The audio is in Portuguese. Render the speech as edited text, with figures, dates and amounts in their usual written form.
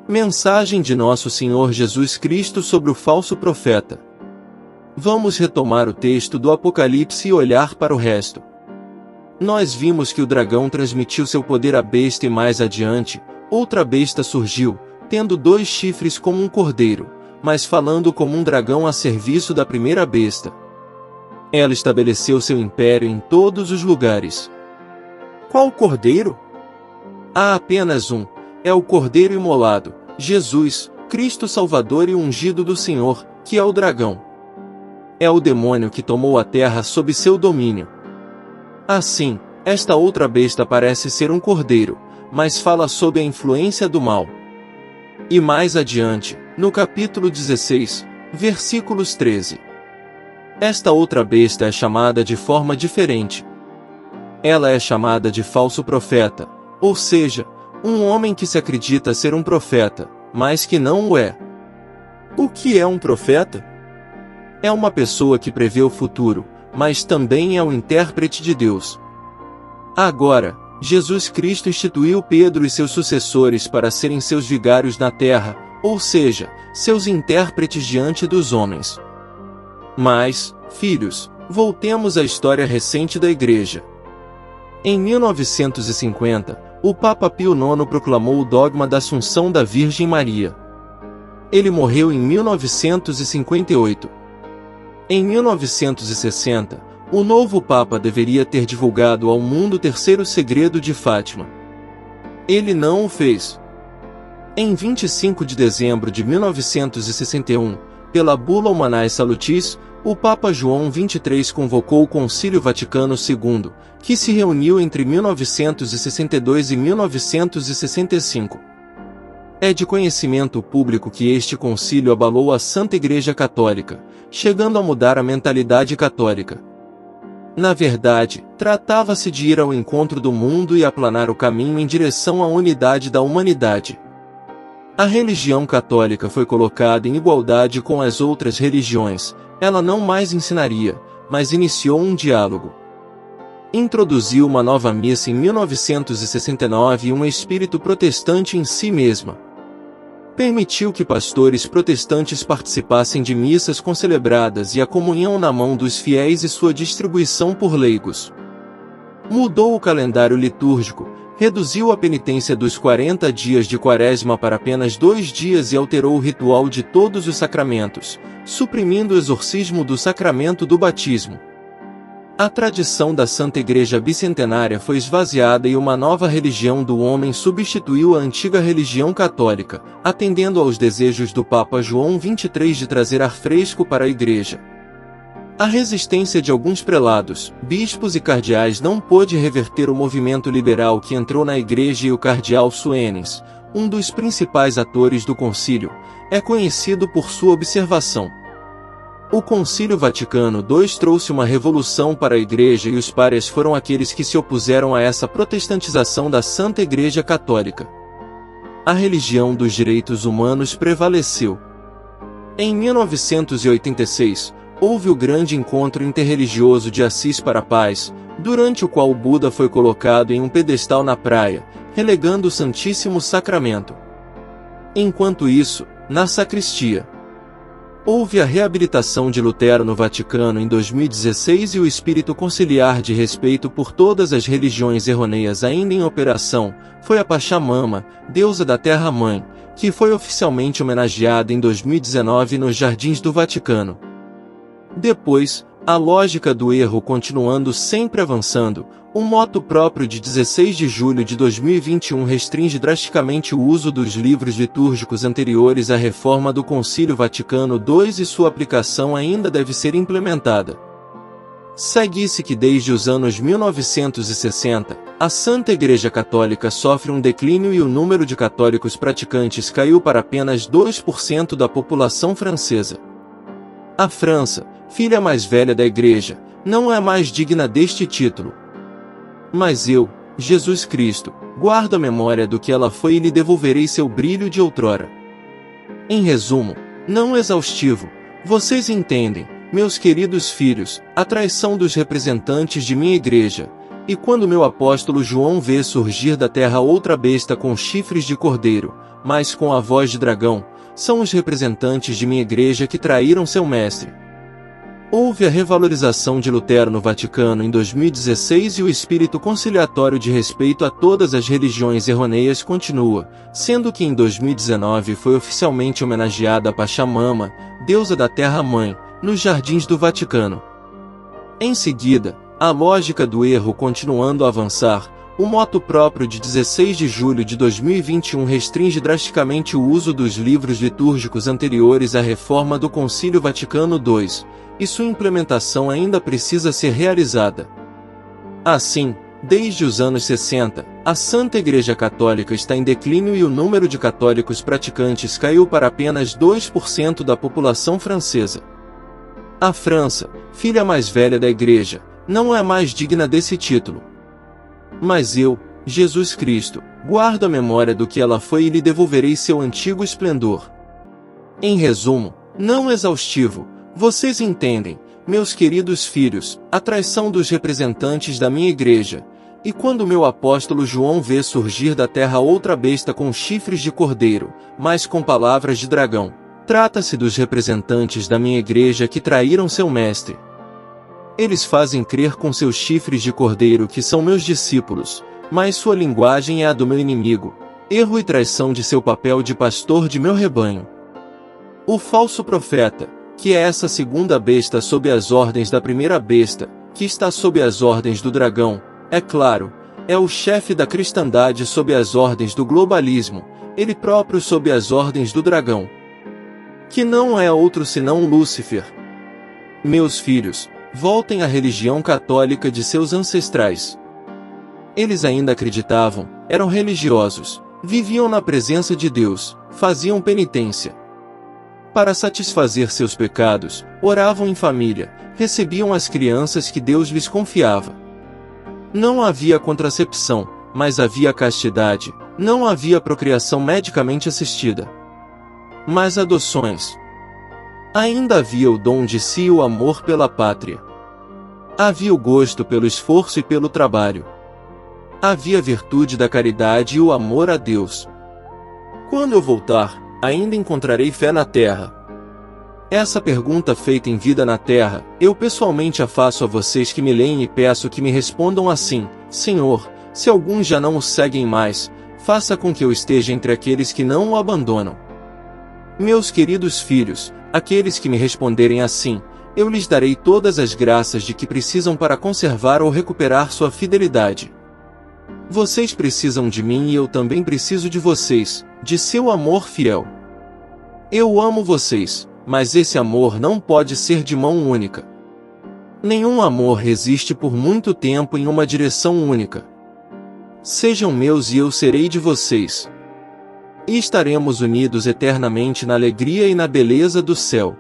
Mensagem de Nosso Senhor Jesus Cristo sobre o falso profeta. Vamos retomar o texto do Apocalipse e olhar para o resto. Nós vimos que o dragão transmitiu seu poder à besta e mais adiante, outra besta surgiu, tendo 2 chifres como um cordeiro, mas falando como um dragão a serviço da primeira besta. Ela estabeleceu seu império em todos os lugares. Qual cordeiro? Há apenas um, é o cordeiro imolado, Jesus, Cristo Salvador e ungido do Senhor, que é o dragão. É o demônio que tomou a terra sob seu domínio. Assim, esta outra besta parece ser um cordeiro, mas fala sob a influência do mal. E mais adiante, no capítulo 16, versículos 13. Esta outra besta é chamada de forma diferente. Ela é chamada de falso profeta, ou seja, um homem que se acredita ser um profeta, mas que não o é. O que é um profeta? É uma pessoa que prevê o futuro, mas também é um intérprete de Deus. Agora, Jesus Cristo instituiu Pedro e seus sucessores para serem seus vigários na terra, ou seja, seus intérpretes diante dos homens. Mas, filhos, voltemos à história recente da Igreja. Em 1950, o Papa Pio IX proclamou o dogma da Assunção da Virgem Maria. Ele morreu em 1958. Em 1960, o novo Papa deveria ter divulgado ao mundo o terceiro segredo de Fátima. Ele não o fez. Em 25 de dezembro de 1961, pela bula Humanae Salutis, o Papa João XXIII convocou o Concílio Vaticano II, que se reuniu entre 1962 e 1965. É de conhecimento público que este concílio abalou a Santa Igreja Católica, chegando a mudar a mentalidade católica. Na verdade, tratava-se de ir ao encontro do mundo e aplanar o caminho em direção à unidade da humanidade. A religião católica foi colocada em igualdade com as outras religiões. Ela não mais ensinaria, mas iniciou um diálogo. Introduziu uma nova missa em 1969 e um espírito protestante em si mesma. Permitiu que pastores protestantes participassem de missas concelebradas e a comunhão na mão dos fiéis e sua distribuição por leigos. Mudou o calendário litúrgico, reduziu a penitência dos 40 dias de Quaresma para apenas 2 dias e alterou o ritual de todos os sacramentos, suprimindo o exorcismo do sacramento do batismo. A tradição da Santa Igreja Bicentenária foi esvaziada e uma nova religião do homem substituiu a antiga religião católica, atendendo aos desejos do Papa João XXIII de trazer ar fresco para a Igreja. A resistência de alguns prelados, bispos e cardeais não pôde reverter o movimento liberal que entrou na Igreja e o cardeal Suenes, um dos principais atores do concílio, é conhecido por sua observação. O Concílio Vaticano II trouxe uma revolução para a Igreja e os párias foram aqueles que se opuseram a essa protestantização da Santa Igreja Católica. A religião dos direitos humanos prevaleceu. Em 1986, houve o grande encontro interreligioso de Assis para a Paz, durante o qual o Buda foi colocado em um pedestal na praia, relegando o Santíssimo Sacramento. Enquanto isso, na sacristia, houve a reabilitação de Lutero no Vaticano em 2016 e o espírito conciliar de respeito por todas as religiões errôneas ainda em operação, foi a Pachamama, deusa da Terra-mãe, que foi oficialmente homenageada em 2019 nos Jardins do Vaticano. Depois, a lógica do erro continuando sempre avançando, um motu próprio de 16 de julho de 2021 restringe drasticamente o uso dos livros litúrgicos anteriores à reforma do Concílio Vaticano II e sua aplicação ainda deve ser implementada. Segue-se que desde os anos 1960, a Santa Igreja Católica sofre um declínio e o número de católicos praticantes caiu para apenas 2% da população francesa. A França, filha mais velha da Igreja, não é mais digna deste título. Mas eu, Jesus Cristo, guardo a memória do que ela foi e lhe devolverei seu brilho de outrora. Em resumo, não exaustivo, vocês entendem, meus queridos filhos, a traição dos representantes de minha Igreja, e quando meu apóstolo João vê surgir da terra outra besta com chifres de cordeiro, mas com a voz de dragão, são os representantes de minha igreja que traíram seu mestre. Houve a revalorização de Lutero no Vaticano em 2016 e o espírito conciliatório de respeito a todas as religiões errôneas continua, sendo que em 2019 foi oficialmente homenageada a Pachamama, deusa da Terra-mãe, nos jardins do Vaticano. Em seguida, a lógica do erro continuando a avançar, o motu próprio de 16 de julho de 2021 restringe drasticamente o uso dos livros litúrgicos anteriores à reforma do Concílio Vaticano II, e sua implementação ainda precisa ser realizada. Assim, desde os anos 60, a Santa Igreja Católica está em declínio e o número de católicos praticantes caiu para apenas 2% da população francesa. A França, filha mais velha da Igreja, não é mais digna desse título. Mas eu, Jesus Cristo, guardo a memória do que ela foi e lhe devolverei seu antigo esplendor. Em resumo, não exaustivo, vocês entendem, meus queridos filhos, a traição dos representantes da minha igreja, e quando meu apóstolo João vê surgir da terra outra besta com chifres de cordeiro, mas com palavras de dragão, trata-se dos representantes da minha igreja que traíram seu mestre. Eles fazem crer com seus chifres de cordeiro que são meus discípulos, mas sua linguagem é a do meu inimigo, erro e traição de seu papel de pastor de meu rebanho. O falso profeta, que é essa segunda besta sob as ordens da primeira besta, que está sob as ordens do dragão, é claro, é o chefe da cristandade sob as ordens do globalismo, ele próprio sob as ordens do dragão, que não é outro senão Lúcifer. Meus filhos, voltem à religião católica de seus ancestrais. Eles ainda acreditavam, eram religiosos, viviam na presença de Deus, faziam penitência. Para satisfazer seus pecados, oravam em família, recebiam as crianças que Deus lhes confiava. Não havia contracepção, mas havia castidade, não havia procriação medicamente assistida. Mas adoções. Ainda havia o dom de si e o amor pela pátria. Havia o gosto pelo esforço e pelo trabalho. Havia a virtude da caridade e o amor a Deus. Quando eu voltar, ainda encontrarei fé na terra? Essa pergunta feita em vida na terra, eu pessoalmente a faço a vocês que me leem e peço que me respondam assim: Senhor, se alguns já não o seguem mais, faça com que eu esteja entre aqueles que não o abandonam. Meus queridos filhos, aqueles que me responderem assim, eu lhes darei todas as graças de que precisam para conservar ou recuperar sua fidelidade. Vocês precisam de mim e eu também preciso de vocês, de seu amor fiel. Eu amo vocês, mas esse amor não pode ser de mão única. Nenhum amor resiste por muito tempo em uma direção única. Sejam meus e eu serei de vocês. E estaremos unidos eternamente na alegria e na beleza do céu.